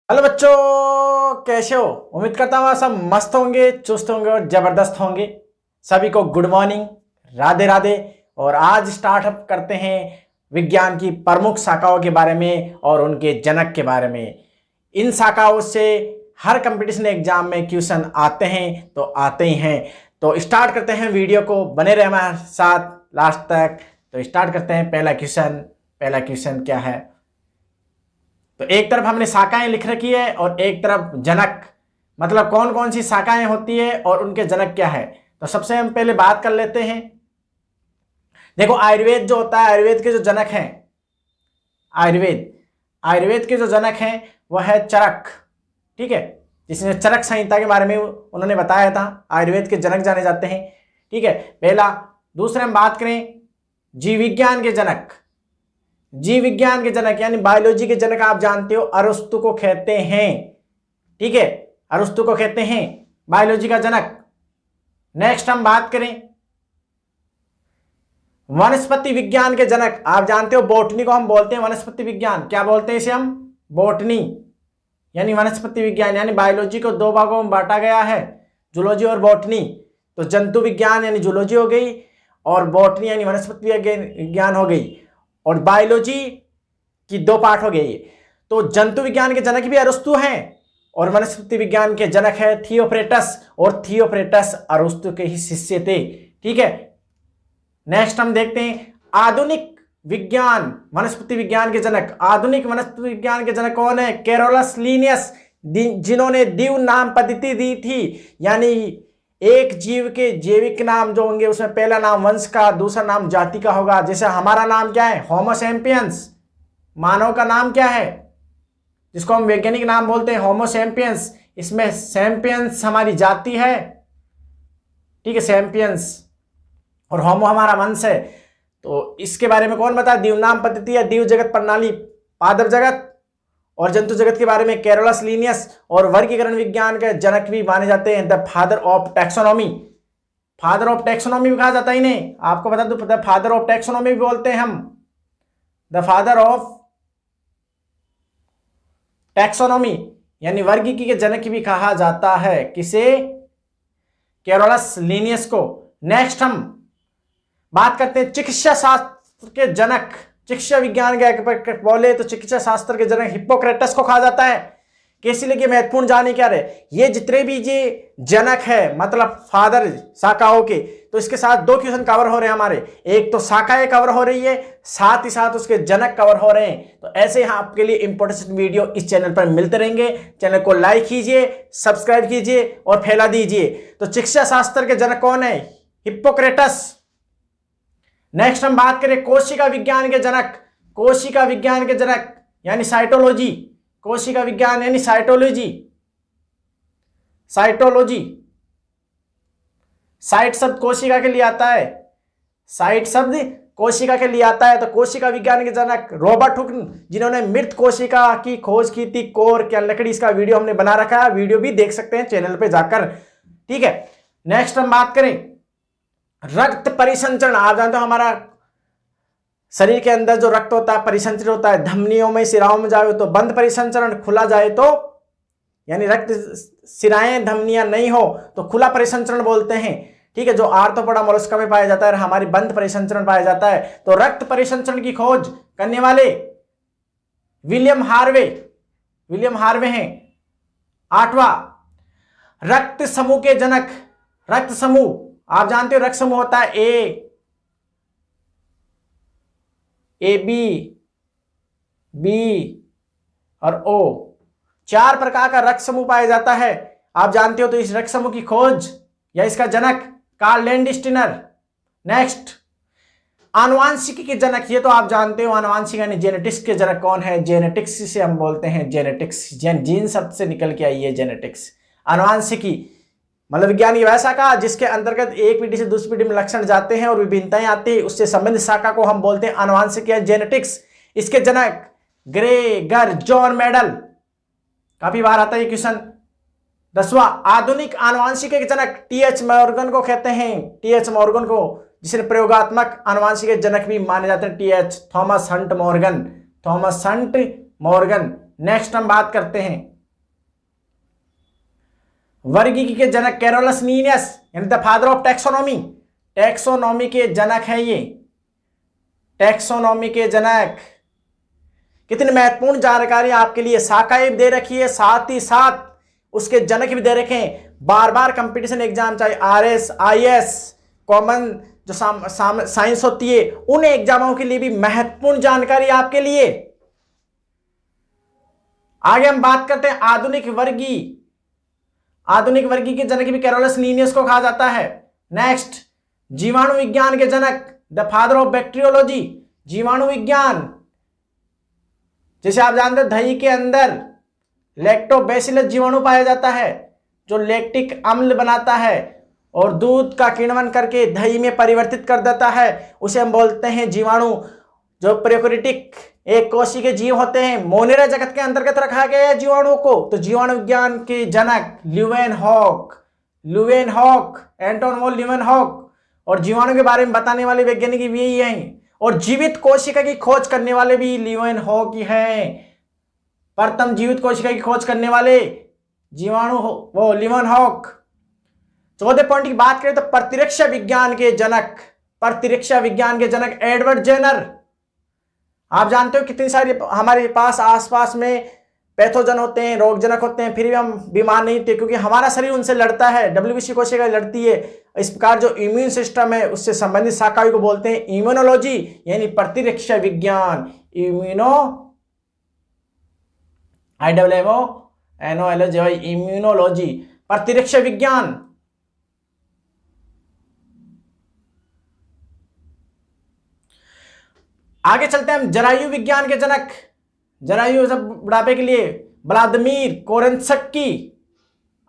Hello बच्चों, कैसे हो? उम्मीद करता हूँ आप सब मस्त होंगे, चुस्त होंगे और जबरदस्त होंगे। सभी को गुड मॉर्निंग, राधे राधे। और आज स्टार्टअप करते हैं विज्ञान की प्रमुख शाखाओं के बारे में और उनके जनक के बारे में। इन शाखाओं से हर कंपटीशन एग्जाम में क्वेश्चन आते हैं तो आते ही हैं। तो स्टार्ट करते हैं वीडियो को, बने रहे हमारे साथ लास्ट तक। तो स्टार्ट करते हैं। पहला क्वेश्चन क्या है? तो एक तरफ हमने शाखाएं लिख रखी है और एक तरफ जनक, मतलब कौन कौन सी शाखाएं होती है और उनके जनक क्या है। तो सबसे हम पहले बात कर लेते हैं। देखो, आयुर्वेद जो होता है, आयुर्वेद के जो जनक हैं, आयुर्वेद के जो जनक हैं वह है चरक। ठीक है, जिसने चरक संहिता के बारे में उन्होंने बताया था। आयुर्वेद के जनक जाने जाते हैं। ठीक है, पहला। दूसरे हम बात करें जीव विज्ञान के जनक। जीव विज्ञान के जनक यानी बायोलॉजी के जनक आप जानते हो, अरस्तु को कहते हैं। ठीक है, अरस्तु को कहते हैं बायोलॉजी का जनक। नेक्स्ट हम बात करें वनस्पति विज्ञान के जनक। आप जानते हो बॉटनी को हम बोलते हैं वनस्पति विज्ञान। क्या बोलते हैं इसे हम? बॉटनी यानी वनस्पति विज्ञान। यानी बायोलॉजी को दो भागों में बांटा गया है, जूलॉजी और बॉटनी। तो जंतु विज्ञान यानी जूलॉजी हो गई और बॉटनी यानी वनस्पति विज्ञान हो गई। और बायोलॉजी की दो पार्ट हो गई। तो जंतु विज्ञान के जनक भी अरस्तु हैं और वनस्पति विज्ञान के जनक है थियोफ्रेटस, और थियोफ्रेटस अरस्तु के ही शिष्य थे। ठीक है, नेक्स्ट हम देखते हैं आधुनिक विज्ञान वनस्पति विज्ञान के जनक। आधुनिक वनस्पति विज्ञान के जनक कौन है? कैरोलस लीनियस, जिन्होंने द्विव नाम पद्धति दी थी। यानी एक जीव के जैविक नाम जो होंगे उसमें पहला नाम वंश का, दूसरा नाम जाति का होगा। जैसे हमारा नाम क्या है? Homo sapiens. मानव का नाम क्या है, जिसको हम वैज्ञानिक नाम बोलते हैं? Homo sapiens. इसमें सैपियंस हमारी जाति है। ठीक है, सैपियंस, और होमो हमारा वंश है। तो इसके बारे में कौन बताया? द्विनाम पद्धति या द्विव जगत प्रणाली, पादप जगत और जंतु जगत के बारे में कैरोलस लीनियस। और वर्गीकरण विज्ञान के जनक भी माने जाते हैं, the father of taxonomy. Father of taxonomy भी कहा जाता है इन्हें। आपको बता दो, द फादर ऑफ टैक्सोनॉमी भी बोलते हैं हम, द फादर ऑफ टैक्सोनॉमी यानी वर्गीकरण के जनक भी कहा जाता है। किसे? कैरोलस लीनियस को। नेक्स्ट हम बात करते हैं चिकित्सा शास्त्र के जनक। चिकित्सा विज्ञान के बोले तो चिकित्सा शास्त्र के जनक हिप्पोक्रेटस को कहा जाता है। कैसे लगे महत्वपूर्ण जाने क्या रहे? ये जितने भी ये जनक है, मतलब फादर शाखाओं के, तो इसके साथ दो क्वेश्चन कवर हो रहे हैं हमारे। एक तो शाखाएं कवर हो रही है, साथ ही साथ उसके जनक कवर हो रहे हैं। तो ऐसे यहाँ आपके लिए इंपॉर्टेंट वीडियो इस चैनल पर मिलते रहेंगे। चैनल को लाइक कीजिए, सब्सक्राइब कीजिए और फैला दीजिए। तो चिकित्सा शास्त्र के जनक कौन है? हिप्पोक्रेटस। नेक्स्ट हम बात करें कोशिका विज्ञान के जनक। कोशिका विज्ञान के जनक यानी साइटोलॉजी। कोशिका विज्ञान यानी साइटोलॉजी। साइट शब्द कोशिका के लिए आता है। साइट शब्द कोशिका के लिए आता है। तो कोशिका विज्ञान के जनक रॉबर्ट हुक, जिन्होंने मृत कोशिका की खोज की थी। कोर क्या लकड़ी, इसका वीडियो हमने बना रखा है, वीडियो भी देख सकते हैं चैनल पे जाकर। ठीक है, नेक्स्ट हम बात करें रक्त परिसंचरण। आप जानते हो हमारा शरीर के अंदर जो रक्त होता है परिसंचरित होता है। धमनियों में, सिराओं में जाए तो बंद परिसंचरण, खुला जाए तो यानी रक्त सिराएं धमनियां नहीं हो तो खुला परिसंचरण बोलते हैं। ठीक है, जो आर्थ्रोपोडा मोलस्का में पाया जाता है, हमारी बंद परिसंचरण पाया जाता है। तो रक्त परिसंचरण की खोज करने वाले विलियम हार्वे हैं। आठवां, रक्त समूह के जनक। रक्त समूह आप जानते हो, रक्त समूह होता है ए बी और ओ। 4 प्रकार का रक्त समूह पाया जाता है, आप जानते हो। तो इस रक्त समूह की खोज या इसका जनक कार्ल लैंडस्टीनर। नेक्स्ट, आनुवांशिकी के जनक। ये तो आप जानते हो, आनुवांशिक यानी जेनेटिक्स के जनक कौन है? जेनेटिक्स से हम बोलते हैं जेनेटिक्स। जीन शब्द से निकल के आई है जेनेटिक्स। आनुवांशिकी मतलब विज्ञान की वह शाखा जिसके अंतर्गत एक पीढ़ी से दूसरी पीढ़ी में लक्षण जाते हैं और विभिन्नताएं आती है, उससे संबंधित शाखा को हम बोलते हैं आनुवांशिक या जेनेटिक्स। इसके जनक ग्रेगर जॉन मेडल। काफी बार आता है ये क्वेश्चन। 10वां, आधुनिक आनुवांशिक के जनक टीएच मॉर्गन को कहते हैं। टीएच मॉर्गन को, जिसे प्रयोगात्मक आनुवांशिक के जनक भी माने जाते हैं। TH Thomas Hunt Morgan. Next हम बात करते हैं वर्गीकी के जनक कैरोलस लीनियस यानी the father of taxonomy, taxonomy के जनक है ये, टैक्सोनॉमी के जनक। कितनी महत्वपूर्ण जानकारी आपके लिए साकाई दे रखी है, साथ ही साथ उसके जनक भी दे रखे हैं। बार बार कंपटीशन एग्जाम चाहे आरएस, आईएएस, कॉमन जो साइंस होती है, उन एग्जामों के लिए भी महत्वपूर्ण जानकारी आपके लिए। आगे हम बात करते हैं आधुनिक वर्गी। आधुनिक वर्गी के जनक भी कैरोलस लीनियस को कहा जाता है। नेक्स्ट, जीवाणु विज्ञान के जनक द फादर ऑफ बैक्टीरियोलॉजी, जीवाणु विज्ञान। जैसे आप जानते हैं दही के अंदर लैक्टोबैसिलस जीवाणु पाया जाता है जो लैक्टिक अम्ल बनाता है और दूध का किण्वन करके दही में परिवर्तित कर देता है, उसे हम बोलते हैं जीवाणु। जो प्रोकैरियोटिक एक कोशिकीय के जीव होते हैं, मोनेरा जगत के अंतर्गत रखा गया है जीवाणु को। तो जीवाणु विज्ञान के जनक ल्यूवेनहॉक, एंटोन वॉन ल्यूवेनहॉक। और जीवाणु के बारे में बताने वाले वैज्ञानिक भी यही हैं, और जीवित कोशिका की खोज करने वाले भी ल्यूवेनहॉक ही हैं। प्रथम जीवित कोशिका की खोज करने वाले जीवाणु वो ल्यूवेनहॉक। चौथे पॉइंट की बात करें तो प्रतिरक्षा विज्ञान के जनक, प्रतिरक्षा विज्ञान के जनक एडवर्ड जेनर। आप जानते हो कितनी सारी हमारे पास आसपास में पैथोजन होते हैं, रोगजनक होते हैं, फिर भी हम बीमार नहीं होते क्योंकि हमारा शरीर उनसे लड़ता है। डब्ल्यूबीसी कोशिका लड़ती है। इस प्रकार जो इम्यून सिस्टम है उससे संबंधित शाखाओं को बोलते हैं इम्यूनोलॉजी यानी प्रतिरक्षा विज्ञान। इम्यूनोलॉजी, प्रतिरक्षा विज्ञान। आगे चलते हैं हम जरायु विज्ञान के जनक, जरायु सब बुढ़ापे के लिए व्लादिमीर कोरेंत्स्की।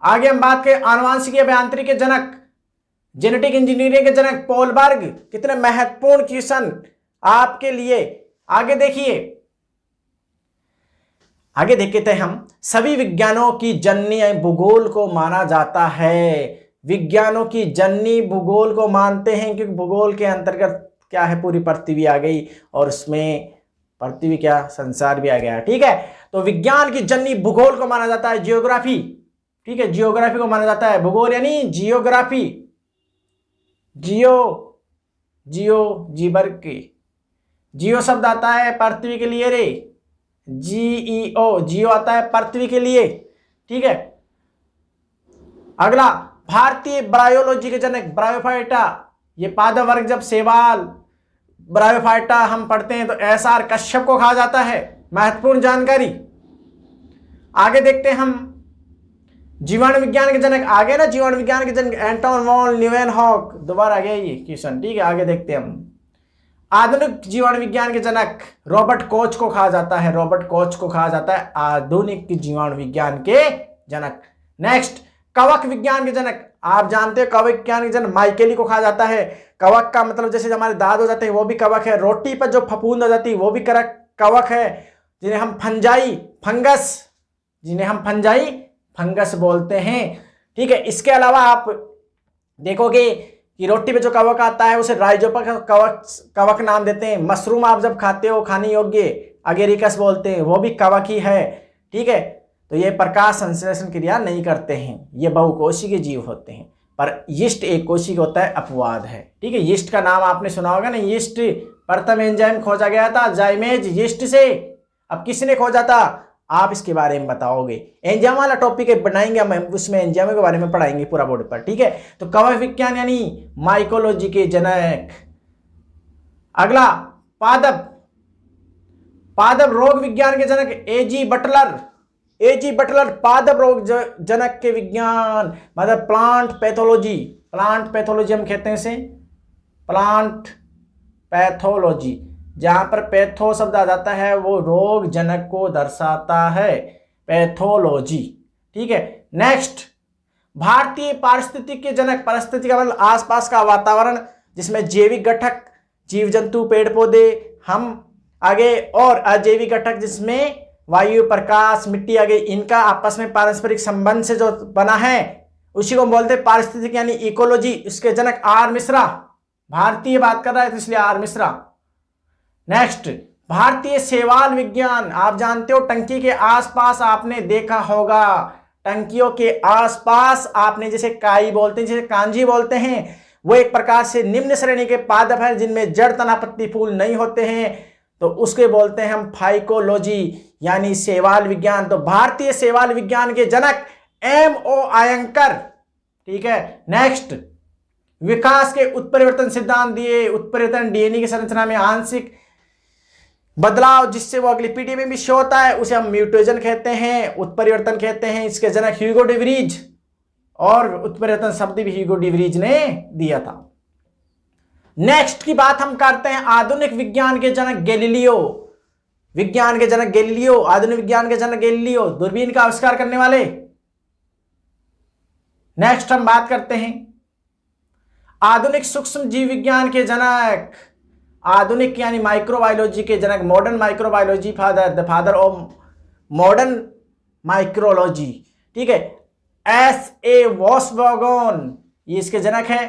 आगे हम बात करें आनुवांशिकी अभियांत्रिकी के जनक, जेनेटिक इंजीनियरिंग के जनक पोलबर्ग। कितने महत्वपूर्ण क्वेश्चन आपके लिए। आगे देखिए, आगे देखते हैं हम सभी विज्ञानों की जननी भूगोल को माना जाता है। विज्ञानों की जननी भूगोल को मानते हैं क्योंकि भूगोल के अंतर्गत क्या है, पूरी पृथ्वी आ गई और उसमें पृथ्वी क्या संसार भी आ गया। ठीक है, तो विज्ञान की जननी भूगोल को माना जाता है। जियोग्राफी, ठीक है, जियोग्राफी को माना जाता है। भूगोल यानी जियोग्राफी, जीवर्ग की जियो शब्द आता है पृथ्वी के लिए रे, GEO, जियो आता है पृथ्वी के लिए। ठीक है, अगला भारतीय ब्रायोलॉजी के जनक ब्रायोफाइटा। ये पादप वर्ग जब सेवाल ब्रायोफाइटा हम पढ़ते हैं तो SR कश्यप को कहा जाता है। महत्वपूर्ण जानकारी। आगे देखते हैं हम जीवाणु विज्ञान के जनक। आगे ना जीवाणु विज्ञान के जनक एंटोन वॉन ल्यूवेनहॉक, दोबारा आ गया ये क्वेश्चन। ठीक है, आगे देखते हैं हम आधुनिक जीवाणु विज्ञान के जनक रॉबर्ट कोच को कहा जाता है। रॉबर्ट कोच को कहा जाता है आधुनिक जीवाणु विज्ञान के जनक। नेक्स्ट, कवक विज्ञान के जनक। आप जानते हैं कवक विज्ञान के जनक माइकेली को कहा जाता है। कवक का मतलब जैसे हमारे दांत हो जाते हैं वो भी कवक है, रोटी पर जो फफूंद हो जाती है वो भी कवक है, जिन्हें हम फंजाई फंगस बोलते हैं। ठीक है, इसके अलावा आप देखोगे कि रोटी पे जो कवक आता है उसे राइजोपा कवक नाम देते हैं। मशरूम आप जब खाते हो खाने योग्य अगेरिकस बोलते हैं, वो भी कवक ही है। ठीक है, तो ये प्रकाश संश्लेषण क्रिया नहीं करते हैं, ये बहुकोशिकीय जीव होते हैं। पर यीस्ट एक कोशिकीय होता है, अपवाद है। ठीक है, यीस्ट का नाम आपने सुना होगा ना, यीस्ट प्रथम एंजाइम खोजा गया था जाइमेज यीस्ट से। अब किसने खोजा था, आप इसके बारे में बताओगे। एंजाइम वाला टॉपिक बनाएंगे हम, उसमें एंजाइम के बारे में पढ़ाएंगे पूरा बोर्ड पर। ठीक है, तो कवक विज्ञान यानी माइकोलॉजी के जनक। अगला पादप रोग विज्ञान के जनक एजी बटलर पादप रोग जनक के विज्ञान, मतलब प्लांट पैथोलॉजी हम कहते हैं इसे, प्लांट पैथोलॉजी। जहां पर पैथो शब्द आ जाता है वो रोग जनक को दर्शाता है, पैथोलॉजी। ठीक है, नेक्स्ट, भारतीय पारिस्थितिक के जनक। पारिस्थितिक का मतलब आसपास का वातावरण जिसमें जैविक घटक जीव जंतु पेड़ पौधे हम आगे, और अजैविक घटक जिसमें वायु प्रकाश मिट्टी आगे, इनका आपस में पारस्परिक संबंध से जो बना है उसी को बोलते हैं पारिस्थितिक यानी इकोलॉजी। इसके जनक आर मिश्रा। भारतीय बात कर रहा है तो इसलिए आर मिश्रा। नेक्स्ट, भारतीय शैवाल विज्ञान। आप जानते हो टंकी के आसपास आपने देखा होगा, टंकियों के आसपास आपने जैसे काई बोलते हैं, जैसे कांजी बोलते हैं, वो एक प्रकार से निम्न श्रेणी के पादप हैं जिनमें जड़, तना, पत्ती, फूल नहीं होते हैं, तो उसके बोलते हैं हम फाइकोलॉजी यानी शैवाल विज्ञान। तो भारतीय शैवाल विज्ञान के जनक M.O. अयंकर। ठीक है, नेक्स्ट, विकास के उत्परिवर्तन सिद्धांत दिए। उत्परिवर्तन डीएनए की संरचना में आंशिक बदलाव जिससे वो अगली पीढ़ी में भी शो होता है, उसे हम म्यूटेशन कहते हैं, उत्परिवर्तन कहते हैं। इसके जनक ह्यूगो डिवरीज, और उत्परिवर्तन शब्द भी ह्यूगो डिवरीज ने दिया था। नेक्स्ट की बात हम करते हैं आधुनिक विज्ञान के जनक गैलीलियो। विज्ञान के जनक गैलीलियो, आधुनिक विज्ञान के जनक गैलीलियो, दूरबीन का आविष्कार करने वाले। नेक्स्ट हम बात करते हैं आधुनिक सूक्ष्म जीव विज्ञान के जनक, आधुनिक यानी माइक्रोबायोलॉजी के जनक, modern microbiology father, the father of modern micrology. ठीक है, S.A. वॉसबर्गन, ये इसके जनक है।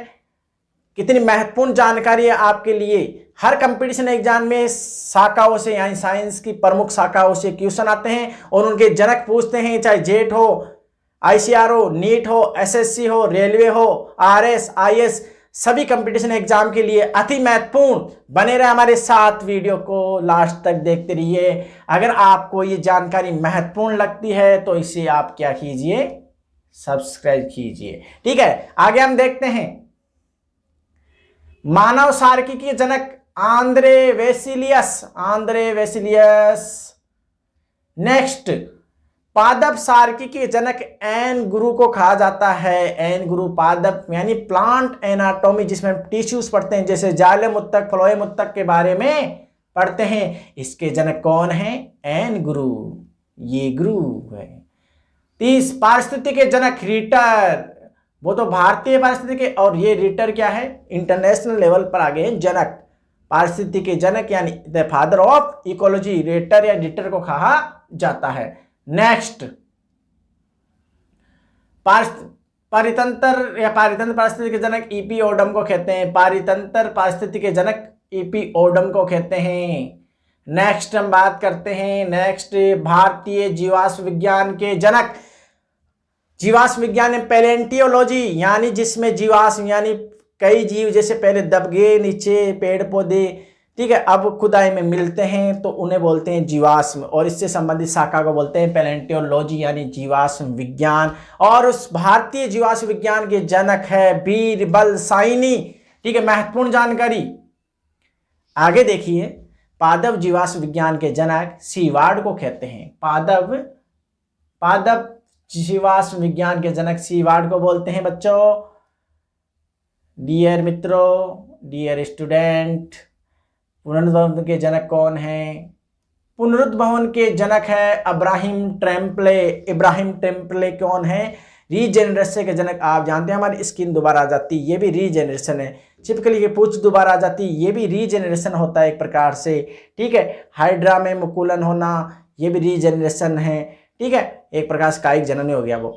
कितनी महत्वपूर्ण जानकारी है आपके लिए। हर कंपटीशन एग्जाम में शाखाओं से यानी साइंस की प्रमुख शाखाओं से क्वेश्चन आते हैं और उनके जनक पूछते हैं, चाहे जेट हो, ICR हो, नीट हो, SSC हो, रेलवे हो, RS, IS, सभी कंपटीशन एग्जाम के लिए अति महत्वपूर्ण। बने रहे हमारे साथ, वीडियो को लास्ट तक देखते रहिए। अगर आपको ये जानकारी महत्वपूर्ण लगती है तो इसे आप क्या कीजिए, सब्सक्राइब कीजिए। ठीक है, आगे हम देखते हैं मानव सांख्यिकी के जनक आंद्रे वेसिलियस, आंद्रे वेसिलियस। नेक्स्ट, पादप सांख्यिकी के जनक एन गुरु को कहा जाता है। एन गुरु पादप यानी प्लांट एनाटॉमी, जिसमें हम टिश्यूज पढ़ते हैं, जैसे जालम उत्तक, फ्लोएम उत्तक के बारे में पढ़ते हैं। इसके जनक कौन है? एन गुरु, ये गुरु है। 30, पारिस्थितिकी के जनक रिटर, वो तो भारतीय पारिस्थितिकी के, और ये रिटर क्या है, इंटरनेशनल लेवल पर आ गए जनक। पारिस्थितिकी के जनक यानी the father of ecology, Ritter या रिटर को कहा जाता है। नेक्स्ट, पारितंत्र या पारितंत्र पारिस्थितिकी के जनक इपिओडम को कहते हैं। पारितंत्र पारिस्थितिकी के जनक इपिओडम को कहते हैं। नेक्स्ट हम बात करते हैं, नेक्स्ट भारतीय जीवाश्म विज्ञान के जनक, जीवाश्म विज्ञान में पैलेंटियोलॉजी यानी जिसमें जीवाश्म यानी कई जीव जैसे पहले दब गए नीचे पेड़ पौधे, ठीक है, अब खुदाई में मिलते हैं तो उन्हें बोलते हैं जीवाश्म, और इससे संबंधित शाखा को बोलते हैं पैलेंटियोलॉजी यानी जीवाश्म विज्ञान। और उस भारतीय जीवाश्म विज्ञान के जनक है बीरबल साइनी। ठीक है, महत्वपूर्ण जानकारी। आगे देखिए, पादप जीवाश्म विज्ञान के जनक सीवार्ड को कहते हैं। पादप जीवाश्म विज्ञान के जनक सीवार्ड को बोलते हैं बच्चों। डियर मित्रों, डियर स्टूडेंट, पुनरुद्भवन के जनक कौन है? पुनरुद्भवन के जनक है इब्राहिम ट्रेम्पले। इब्राहिम ट्रेम्पले कौन है? रीजेनरेशन के जनक आप जानते हैं, हमारी स्किन दोबारा आ जाती, ये भी रीजेनरेशन है। छिपकली के पूंछ दोबारा आ जाती, ये भी रीजेनरेशन होता है एक प्रकार से। ठीक है, हाइड्रा में मुकुलन होना, ये भी रीजेनरेशन है। ठीक है, एक प्रकार से कायिक जनन हो गया वो।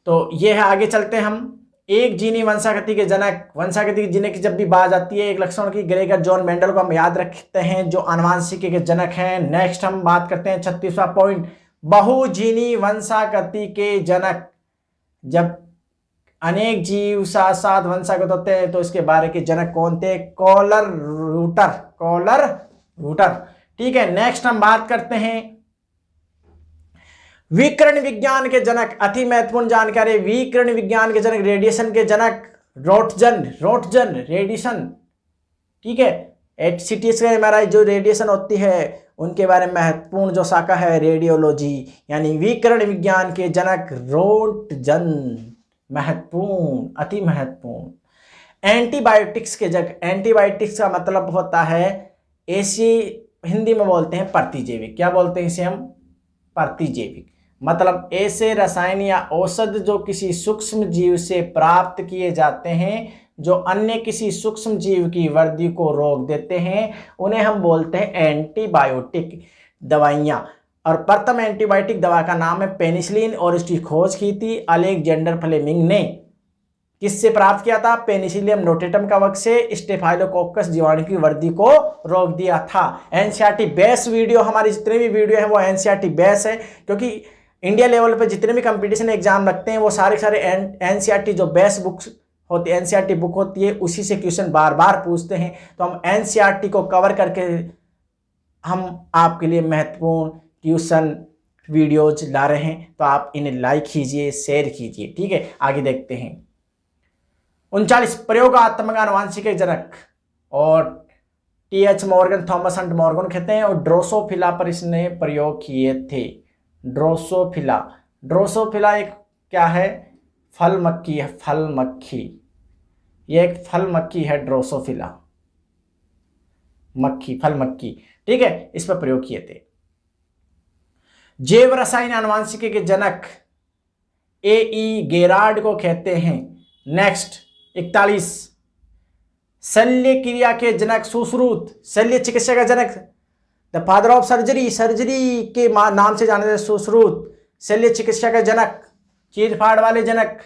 तो ये है, आगे चलते हैं हम। एक जीनी वंशागति के जनक, वंशागति की जीने की जब भी बात आती है, एक लक्षण की ग्रेगर जॉन मेंडल को हम याद रखते हैं जो आनुवांशिकी के जनक हैं। नेक्स्ट हम बात करते हैं 36वां पॉइंट, बहुजीनी वंशागति के जनक। जब अनेक जीव साथ साथ वंशागत होते हैं तो इसके बारे के जनक कौन थे? Koelreuter. ठीक है, नेक्स्ट हम बात करते हैं विकिरण विज्ञान के जनक। अति महत्वपूर्ण जानकारी, विकिरण विज्ञान के जनक, रेडिएशन के जनक रोटजन रेडिएशन। ठीक है, HCT से MRI जो रेडिएशन होती है उनके बारे में महत्वपूर्ण जो शाखा है रेडियोलॉजी यानी विकिरण विज्ञान के जनक रोटजन। महत्वपूर्ण, अति महत्वपूर्ण। एंटीबायोटिक्स के जनक, एंटीबायोटिक्स का मतलब होता है ऐसी, हिंदी में बोलते हैं प्रतिजैविक। क्या बोलते हैं इसे हम? प्रतिजैविक। मतलब ऐसे रसायन या औषध जो किसी सूक्ष्म जीव से प्राप्त किए जाते हैं जो अन्य किसी सूक्ष्म जीव की वृद्धि को रोक देते हैं, उन्हें हम बोलते हैं एंटीबायोटिक दवाइयाँ। और प्रथम एंटीबायोटिक दवा का नाम है पेनिसिलिन और इसकी खोज की थी अलेक्जेंडर फ्लेमिंग ने। किससे प्राप्त किया था? पेनिसिलियम नोटेटम कवक से स्टेफाइलोकोकस जीवाणु की वृद्धि को रोक दिया था। एनसीईआरटी बेस वीडियो, हमारी जितने भी वीडियो है वो एनसीईआरटी बेस है, क्योंकि इंडिया लेवल पे जितने भी कंपटीशन एग्जाम लगते हैं वो सारे सारे एनसीईआरटी जो बेस्ट बुक्स होती है, एनसीईआरटी बुक होती है, उसी से क्वेश्चन बार बार पूछते हैं। तो हम एनसीईआरटी को कवर करके हम आपके लिए महत्वपूर्ण ट्यूशन वीडियोज ला रहे हैं, तो आप इन्हें लाइक कीजिए, शेयर कीजिए। ठीक है, आगे देखते हैं। 39 प्रयोगात्मक आनुवंशिक के जनक, और TH Morgan, Thomas Hunt Morgan कहते हैं, और ड्रोसोफिला पर इसने प्रयोग किए थे। ड्रोसोफिला, ड्रोसोफिला एक क्या है? फल मक्खी है, फल मक्खी। ये एक फल मक्खी है ड्रोसोफिला, मक्खी, फल मक्खी। ठीक है, इस पर प्रयोग किए थे। जैव रसायन आनुवंशिकी के जनक ए.ई. गेरार्ड को कहते हैं। नेक्स्ट 41 शल्य क्रिया के जनक सुश्रुत, शल्य चिकित्सा का जनक, the father of surgery, surgery के नाम से जाने जाते सुश्रुत, शल्य चिकित्सा का जनक, चीरफाड़ वाले जनक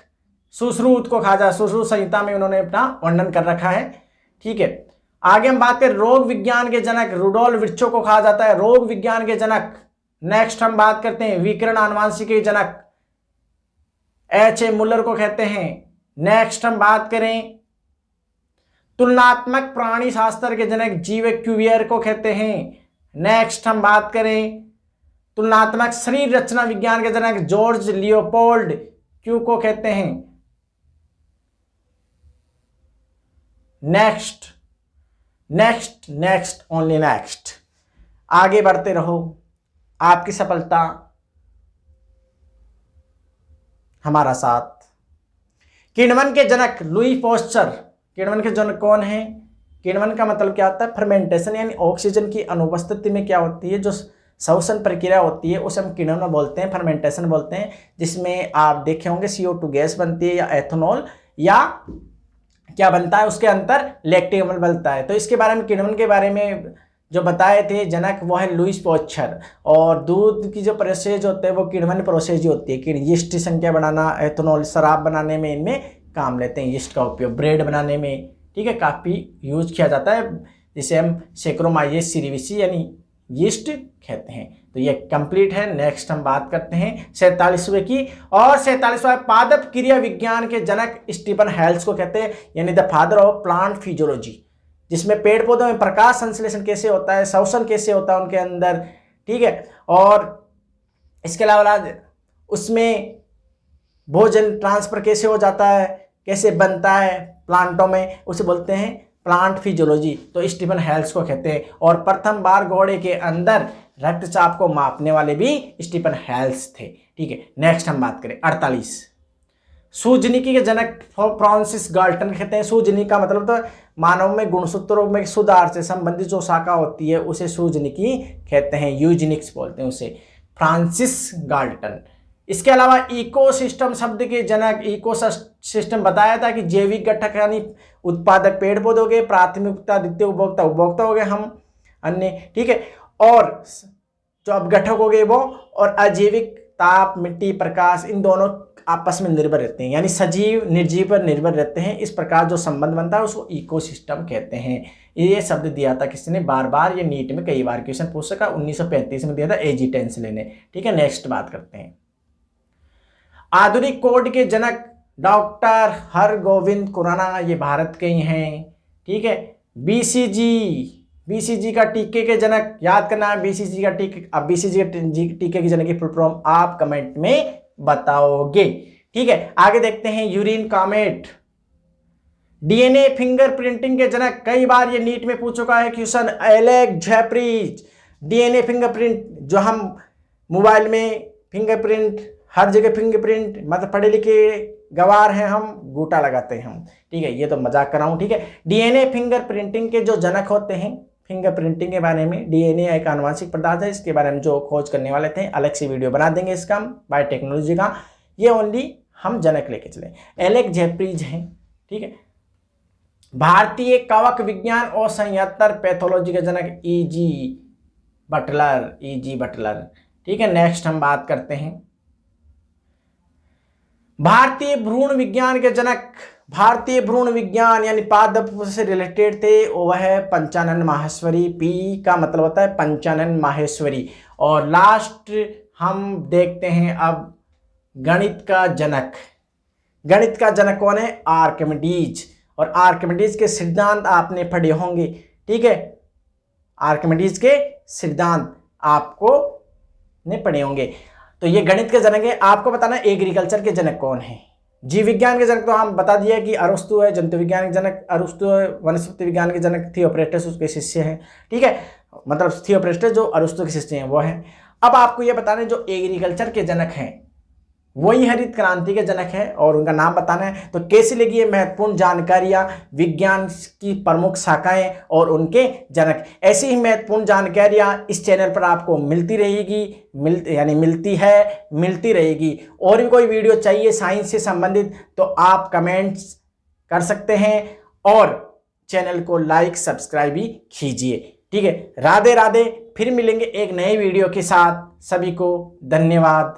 सुश्रुत को कहा जाए। सुश्रुत संहिता में उन्होंने अपना वर्णन कर रखा है। ठीक है, आगे हम बात करें रोग विज्ञान के जनक, रुडोल्फ विर्चो को कहा जाता है रोग विज्ञान के जनक। नेक्स्ट हम बात करते हैं विकिरण आनुवंशिकी के जनक, एच.ए. मुलर को कहते हैं। नेक्स्ट हम बात करें तुलनात्मक प्राणी शास्त्र के जनक, जीव क्यूवियर को कहते हैं। नेक्स्ट हम बात करें तुलनात्मक शरीर रचना विज्ञान के जनक, जॉर्ज लियोपोल्ड क्यू को कहते हैं। Next next next only next. आगे बढ़ते रहो, आपकी सफलता हमारा साथ। किण्वन के जनक लुई पोस्चर, किण्वन के जनक कौन है? किण्वन का मतलब क्या होता है? फर्मेंटेशन, यानी ऑक्सीजन की अनुपस्थिति में क्या होती है, जो श्वसन प्रक्रिया होती है उसे हम किण्वन बोलते हैं, फर्मेंटेशन बोलते हैं, जिसमें आप देखे होंगे CO2 गैस बनती है, या एथेनॉल, या क्या बनता है उसके अंदर लैक्टिक अम्ल बनता है। तो इसके बारे में, किण्वन के बारे में जो बताए थे जनक, वो है लुईस पोस्चर। और दूध की जो प्रोसेस होते हैं वो किण्वन प्रोसेस होती है कि यीस्ट की संख्या बढ़ाना, एथेनॉल शराब बनाने में इनमें काम लेते हैं यीस्ट का उपयोग, ब्रेड बनाने में, ठीक है, काफ़ी यूज किया जाता है, जिसे हम सेक्रोमाइजेस सिरिविसी यानी यीस्ट कहते हैं। तो ये कंप्लीट है। नेक्स्ट हम बात करते हैं 47वें की, और 47वां पादप क्रिया विज्ञान के जनक स्टीफन हेल्स को कहते हैं, यानी the father of plant physiology, जिसमें पेड़ पौधों में प्रकाश संश्लेषण कैसे होता है, श्वसन कैसे होता है उनके अंदर, ठीक है, और इसके अलावा उसमें भोजन ट्रांसफर कैसे हो जाता है, कैसे बनता है प्लांटों में, उसे बोलते हैं प्लांट फिजियोलॉजी। तो स्टीफन हेल्स को कहते हैं। और प्रथम बार घोड़े के अंदर रक्तचाप को मापने वाले भी स्टीफन हेल्स थे। ठीक है, नेक्स्ट हम बात करें 48 सूजनिकी के जनक फ्रांसिस गाल्टन कहते हैं। सूजनिकी का मतलब तो मानव में गुणसूत्रों में सुधार से संबंधित जो शाखा होती है उसे सूजनिकी कहते हैं, यूजेनिक्स बोलते हैं उसे, फ्रांसिस गाल्टन। इसके अलावा इकोसिस्टम शब्द के जनक, इकोसिस्टम बताया था कि जैविक घटक यानी उत्पादक पेड़ पौधे हो गए, प्राथमिकता द्वितीय उपभोक्ता उपभोक्ता हो गए हम अन्य, ठीक है, और जो अपघटक हो गए वो, और अजैविक ताप, मिट्टी, प्रकाश, इन दोनों आपस में निर्भर रहते हैं, यानी सजीव निर्जीव पर निर्भर रहते हैं। इस प्रकार जो संबंध बनता है उसको इकोसिस्टम कहते हैं। ये शब्द दिया था किसने? बार बार ये नीट में कई बार क्वेश्चन पूछ सका, 1935 में दिया था एजी टेंस लेने। ठीक है, नेक्स्ट बात करते हैं आधुनिक कोड के जनक डॉक्टर हरगोविंद खुराना, ये भारत के ही हैं। ठीक है, बीसीजी का टीके के जनक, याद करना है बीसीजी का टीके। अब बीसीजी के टीके के जनक की फुल फॉर्म आप कमेंट में बताओगे। ठीक है, आगे देखते हैं यूरिन कामेट। डीएनए फिंगरप्रिंटिंग के जनक, कई बार ये नीट में पूछ चुका है question, Alex Jeffreys. DNA fingerprint, जो हम मोबाइल में फिंगरप्रिंट, हर जगह फिंगरप्रिंट, मतलब पढ़े लिखे गवार हैं हम, गोटा लगाते हैं हम। ठीक है, ये तो मजाक कर रहा हूं। ठीक है, डीएनए फिंगरप्रिंटिंग के जो जनक होते हैं, फिंगरप्रिंटिंग के बारे में, डीएनए एक आनुवंशिक पदार्थ है, इसके बारे में जो खोज करने वाले थे अलग से वीडियो बना देंगे इसका हम, बायोटेक्नोलॉजी का। ये ओनली हम जनक लेके चले, एलेक्स जेफ्रीज हैं। ठीक है, भारतीय कवक विज्ञान और संयंत्र पैथोलॉजी के जनक ईजी बटलर। ठीक है, नेक्स्ट हम बात करते हैं भारतीय भ्रूण विज्ञान के जनक। भारतीय भ्रूण विज्ञान यानी पादप से रिलेटेड थे, वह है पंचानन माहेश्वरी। पी का मतलब होता है पंचानन माहेश्वरी। और लास्ट हम देखते हैं अब गणित का जनक। गणित का जनक कौन है? आर्किमिडीज। और आर्किमिडीज के सिद्धांत आपने पढ़े होंगे, ठीक है, आर्किमिडीज के सिद्धांत आपको ने पढ़े होंगे। तो ये गणित के जनक है। आपको बताना एग्रीकल्चर के जनक कौन है? जीव विज्ञान के जनक तो हम बता दिया कि अरस्तु है। जंतु विज्ञान के जनक अरस्तु है। वनस्पति विज्ञान के जनक थियोफ्रेस्टस उसके शिष्य हैं, ठीक है, मतलब थियोफ्रेस्टस जो अरस्तु के शिष्य हैं वो हैं। अब आपको ये बताना है जो एग्रीकल्चर के जनक हैं वही हरित क्रांति के जनक हैं और उनका नाम बताना है। तो कैसे लगी ये महत्वपूर्ण जानकारियां, विज्ञान की प्रमुख शाखाएं और उनके जनक। ऐसी ही महत्वपूर्ण जानकारियां इस चैनल पर आपको मिलती रहेगी, मिलती रहेगी। और भी कोई वीडियो चाहिए साइंस से संबंधित तो आप कमेंट्स कर सकते हैं और चैनल को लाइक सब्सक्राइब भी कीजिए, ठीक है। राधे राधे। फिर मिलेंगे एक नए वीडियो के साथ। सभी को धन्यवाद।